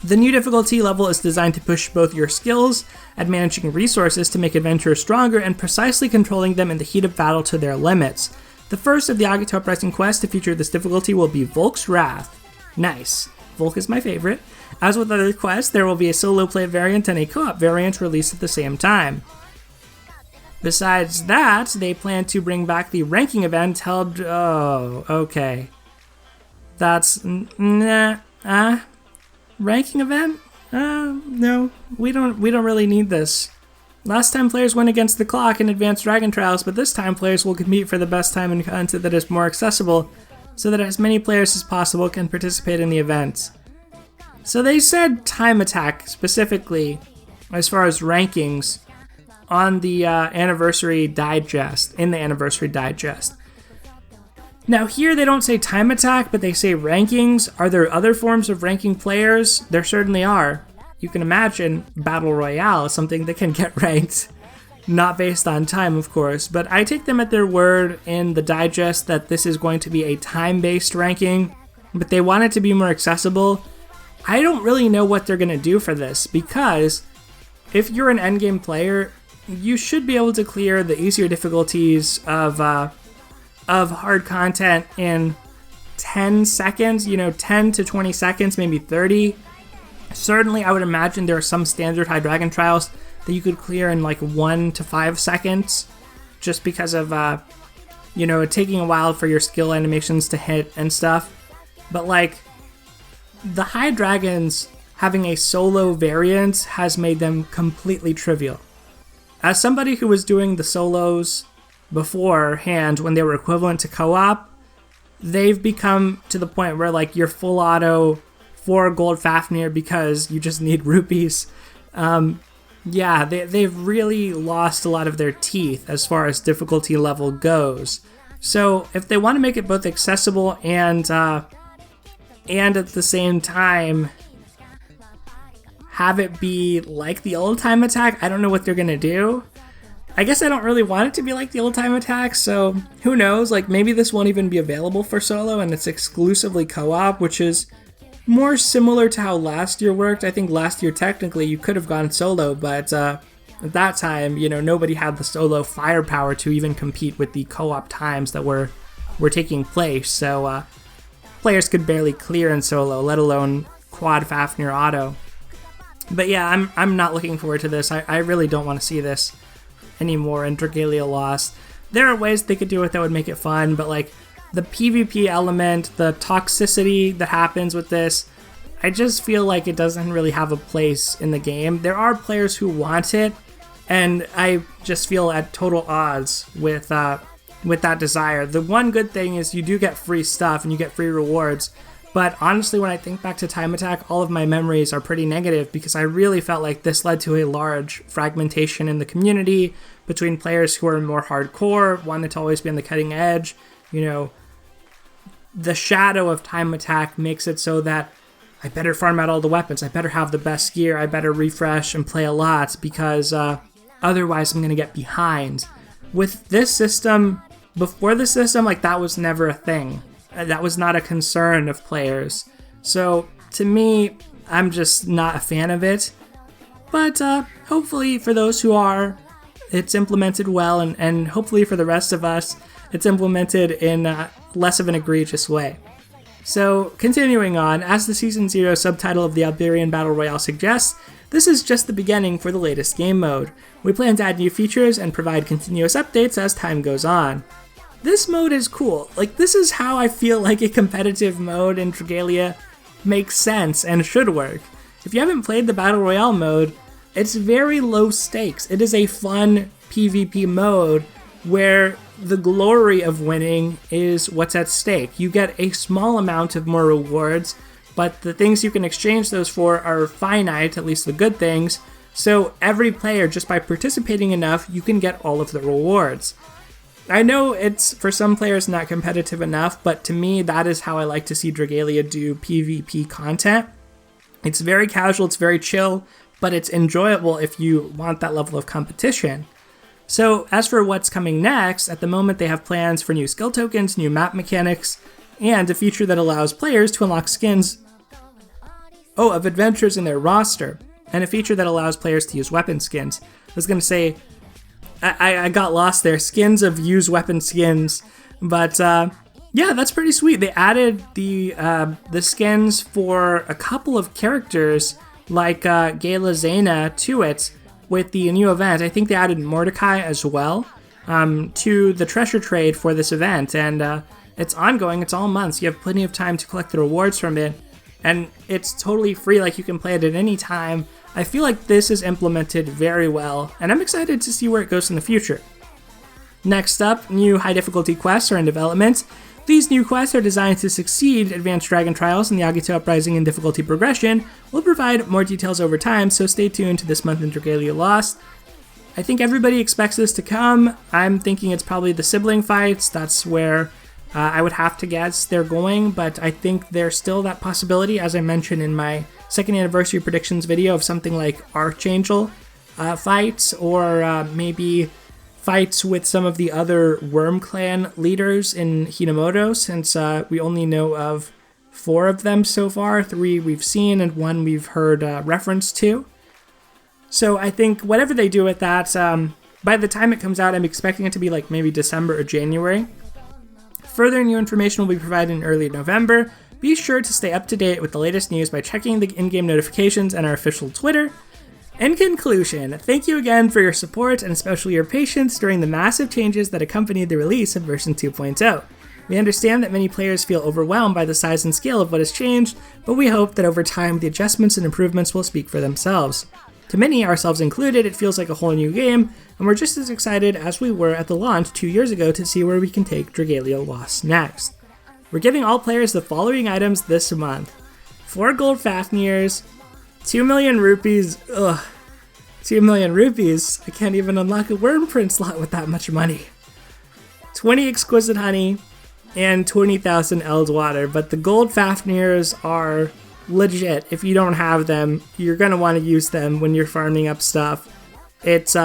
The new difficulty level is designed to push both your skills at managing resources to make adventurers stronger and precisely controlling them in the heat of battle to their limits. The first of the Agito Uprising quests to feature this difficulty will be Volk's Wrath. Nice. Volk is my favorite. As with other quests, there will be a solo play variant and a co-op variant released at the same time. Besides that, they plan to bring back the ranking event held... Oh, okay. That's... ranking event? No, we don't really need this. Last time players went against the clock in Advanced Dragon Trials, but this time players will compete for the best time and content that is more accessible, so that as many players as possible can participate in the event. So they said time attack specifically, as far as rankings, on the Anniversary Digest, in the Anniversary Digest. Now here they don't say time attack, but they say rankings. Are there other forms of ranking players? There certainly are. You can imagine Battle Royale is something that can get ranked. Not based on time, of course, but I take them at their word in the digest that this is going to be a time-based ranking, but they want it to be more accessible. I don't really know what they're going to do for this, because if you're an endgame player, you should be able to clear the easier difficulties of hard content in 10 seconds, 10 to 20 seconds, maybe 30. Certainly, I would imagine there are some standard high dragon trials that you could clear in like 1 to 5 seconds, just because of, it taking a while for your skill animations to hit and stuff. But like, the high dragons having a solo variant has made them completely trivial. As somebody who was doing the solos beforehand when they were equivalent to co-op, they've become to the point where like you're full auto 4 gold Fafnir because you just need rupees. They've really lost a lot of their teeth as far as difficulty level goes. So if they want to make it both accessible and at the same time have it be like the old time attack, I don't know what they're gonna do. I guess I don't really want it to be like the old time attack, so who knows, like maybe this won't even be available for solo and it's exclusively co-op, which is more similar to how last year worked. I think last year technically you could have gone solo, but at that time, nobody had the solo firepower to even compete with the co-op times that were taking place, so players could barely clear in solo, let alone quad Fafnir auto. But yeah, I'm not looking forward to this. I really don't want to see this anymore in Dragalia Lost. There are ways they could do it that would make it fun, but like the PvP element, the toxicity that happens with this, I just feel like it doesn't really have a place in the game. There are players who want it, and I just feel at total odds with that desire. The one good thing is you do get free stuff and you get free rewards, but honestly, when I think back to Time Attack, all of my memories are pretty negative because I really felt like this led to a large fragmentation in the community between players who are more hardcore, wanted to always be on the cutting edge. The shadow of Time Attack makes it so that I better farm out all the weapons, I better have the best gear, I better refresh and play a lot because otherwise I'm going to get behind. With this system, before the system, like that was never a thing. That was not a concern of players. So to me, I'm just not a fan of it. But hopefully for those who are, it's implemented well, and hopefully for the rest of us, it's implemented in less of an egregious way. So continuing on, as the Season 0 subtitle of the Iberian Battle Royale suggests, this is just the beginning for the latest game mode. We plan to add new features and provide continuous updates as time goes on. This mode is cool. Like, this is how I feel like a competitive mode in Dragalia makes sense and should work. If you haven't played the Battle Royale mode, it's very low stakes. It is a fun PvP mode where the glory of winning is what's at stake. You get a small amount of more rewards, but the things you can exchange those for are finite, at least the good things, so every player, just by participating enough, you can get all of the rewards. I know it's, for some players, not competitive enough, but to me, that is how I like to see Dragalia do PvP content. It's very casual, it's very chill, but it's enjoyable if you want that level of competition. So as for what's coming next, at the moment they have plans for new skill tokens, new map mechanics, and a feature that allows players to unlock skins of adventures in their roster, and a feature that allows players to use weapon skins. I was going to say, I got lost there, skins of used weapon skins, but yeah, that's pretty sweet. They added the skins for a couple of characters like Gala, Zena to it with the new event. I think they added Mordecai as well to the treasure trade for this event, and it's ongoing, it's all months. You have plenty of time to collect the rewards from it, and it's totally free, like you can play it at any time. I feel like this is implemented very well, and I'm excited to see where it goes in the future. Next up, new high difficulty quests are in development. These new quests are designed to succeed advanced dragon trials, and the Agito uprising and difficulty progression will provide more details over time, so stay tuned to this month in Dragalia Lost. I think everybody expects this to come. I'm thinking it's probably the sibling fights. That's where I would have to guess they're going, but I think there's still that possibility, as I mentioned in my second anniversary predictions video, of something like Archangel fights, or maybe fights with some of the other Worm Clan leaders in Hinamoto, since we only know of 4 of them so far. 3 we've seen and 1 we've heard reference to. So I think whatever they do with that, by the time it comes out, I'm expecting it to be like maybe December or January. Further new information will be provided in early November. Be sure to stay up to date with the latest news by checking the in-game notifications and our official Twitter. In conclusion, thank you again for your support and especially your patience during the massive changes that accompanied the release of version 2.0. We understand that many players feel overwhelmed by the size and scale of what has changed, but we hope that over time the adjustments and improvements will speak for themselves. To many, ourselves included, it feels like a whole new game, and we're just as excited as we were at the launch 2 years ago to see where we can take Dragalia Lost next. We're giving all players the following items this month: 4 gold Fafnirs, 2 million rupees, 2 million rupees, I can't even unlock a worm print slot with that much money, 20 exquisite honey, and 20,000 Eld water. But the gold Fafnirs are legit. If you don't have them, you're going to want to use them when you're farming up stuff. It's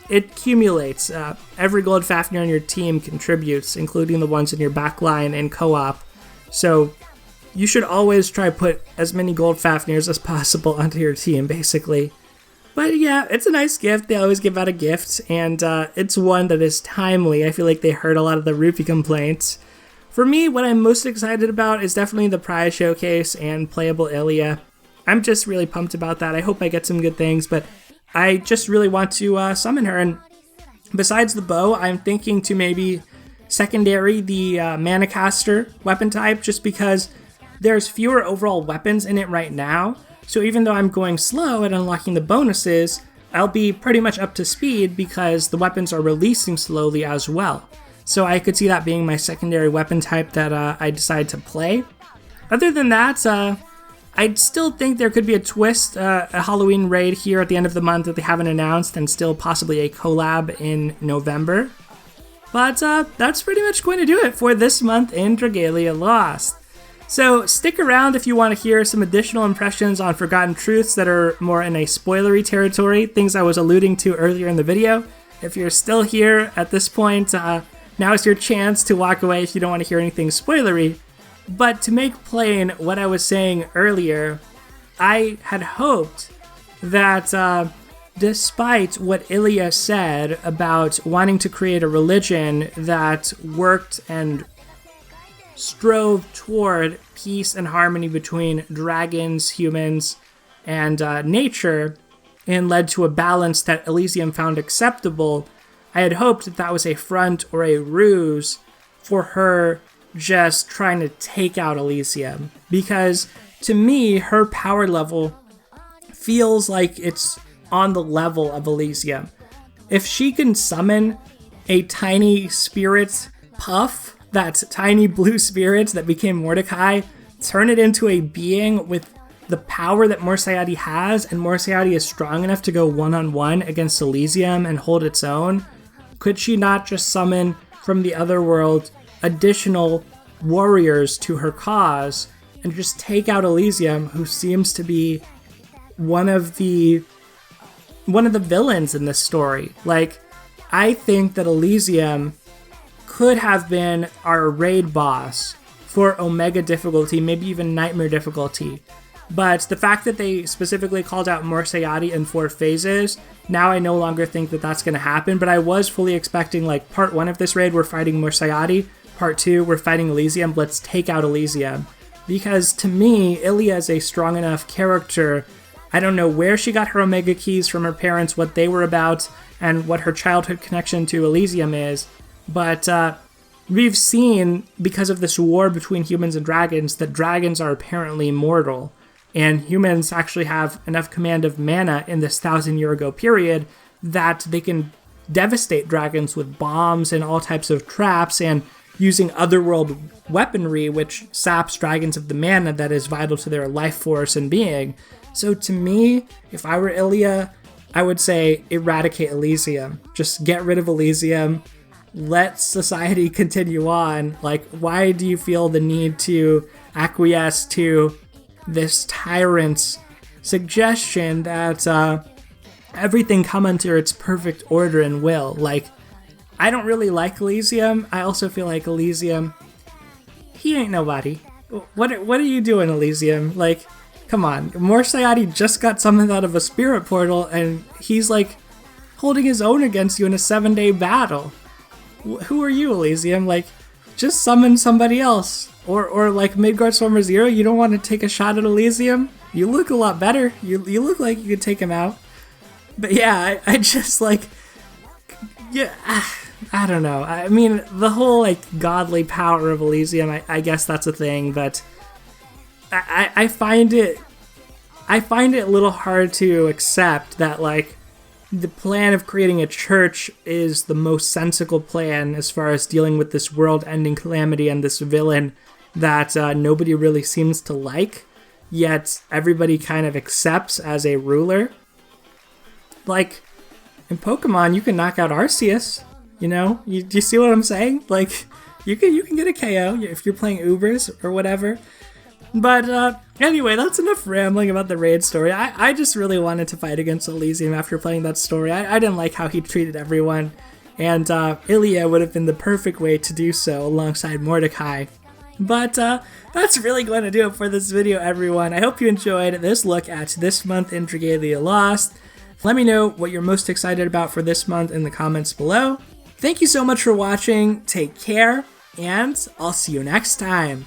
it accumulates. Every gold Fafnir on your team contributes, including the ones in your backline and co-op. So you should always try to put as many gold Fafnirs as possible onto your team, basically. But yeah, it's a nice gift. They always give out a gift, and it's one that is timely. I feel like they heard a lot of the rupee complaints. For me, what I'm most excited about is definitely the prize showcase and playable Ilia. I'm just really pumped about that. I hope I get some good things, but I just really want to summon her. And besides the bow, I'm thinking to maybe secondary the mana caster weapon type, just because there's fewer overall weapons in it right now. So even though I'm going slow at unlocking the bonuses, I'll be pretty much up to speed because the weapons are releasing slowly as well. So I could see that being my secondary weapon type that I decide to play. Other than that, I still think there could be a twist, a Halloween raid here at the end of the month that they haven't announced, and still possibly a collab in November. But that's pretty much going to do it for this month in Dragalia Lost. So stick around if you want to hear some additional impressions on Forgotten Truths that are more in a spoilery territory, things I was alluding to earlier in the video. If you're still here at this point, now is your chance to walk away if you don't want to hear anything spoilery. But to make plain what I was saying earlier, I had hoped that despite what Ilia said about wanting to create a religion that worked and strove toward peace and harmony between dragons, humans, and nature, and led to a balance that Elysium found acceptable, I had hoped that that was a front or a ruse for her just trying to take out Elysium. Because to me, her power level feels like it's on the level of Elysium. If she can summon a tiny spirit puff, that tiny blue spirit that became Mordecai, turn it into a being with the power that Morsiati has, and Morsiati is strong enough to go one-on-one against Elysium and hold its own, could she not just summon from the other world additional warriors to her cause and just take out Elysium, who seems to be one of the villains in this story? Like, I think that Elysium could have been our raid boss for Omega difficulty, maybe even Nightmare difficulty. But the fact that they specifically called out Morsiati in 4 phases, now I no longer think that that's going to happen. But I was fully expecting, like, part 1 of this raid, we're fighting Morsiati. Part 2, we're fighting Elysium. Let's take out Elysium. Because to me, Ilia is a strong enough character. I don't know where she got her Omega keys from her parents, what they were about, and what her childhood connection to Elysium is. But we've seen, because of this war between humans and dragons, that dragons are apparently immortal. And humans actually have enough command of mana in this 1,000-year-ago period that they can devastate dragons with bombs and all types of traps, and using otherworld weaponry which saps dragons of the mana that is vital to their life force and being. So to me, if I were Ilia, I would say eradicate Elysium. Just get rid of Elysium. Let society continue on. Like, why do you feel the need to acquiesce to this tyrant's suggestion that everything come under its perfect order and will? Like, I don't really like Elysium. I also feel like Elysium, he ain't nobody. What are you doing, Elysium? Like, come on. Morsiati just got summoned out of a spirit portal, and he's like holding his own against you in a 7-day battle. Who are you, Elysium? Like, just summon somebody else. Or like Midgard Stormer Zero, you don't want to take a shot at Elysium? You look a lot better. You look like you could take him out. But yeah, I just like, yeah, I don't know. I mean, the whole like godly power of Elysium, I guess that's a thing, but I find it a little hard to accept that like the plan of creating a church is the most sensible plan as far as dealing with this world-ending calamity and this villain that nobody really seems to like, yet everybody kind of accepts as a ruler. Like, in Pokemon, you can knock out Arceus, you know? Do you see what I'm saying? Like, you can get a KO if you're playing Ubers or whatever. But anyway, that's enough rambling about the raid story. I just really wanted to fight against Elysium after playing that story. I didn't like how he treated everyone, and Ilia would have been the perfect way to do so alongside Mordecai. But that's really going to do it for this video, everyone. I hope you enjoyed this look at this month in Dragalia Lost. Let me know what you're most excited about for this month in the comments below. Thank you so much for watching, take care, and I'll see you next time.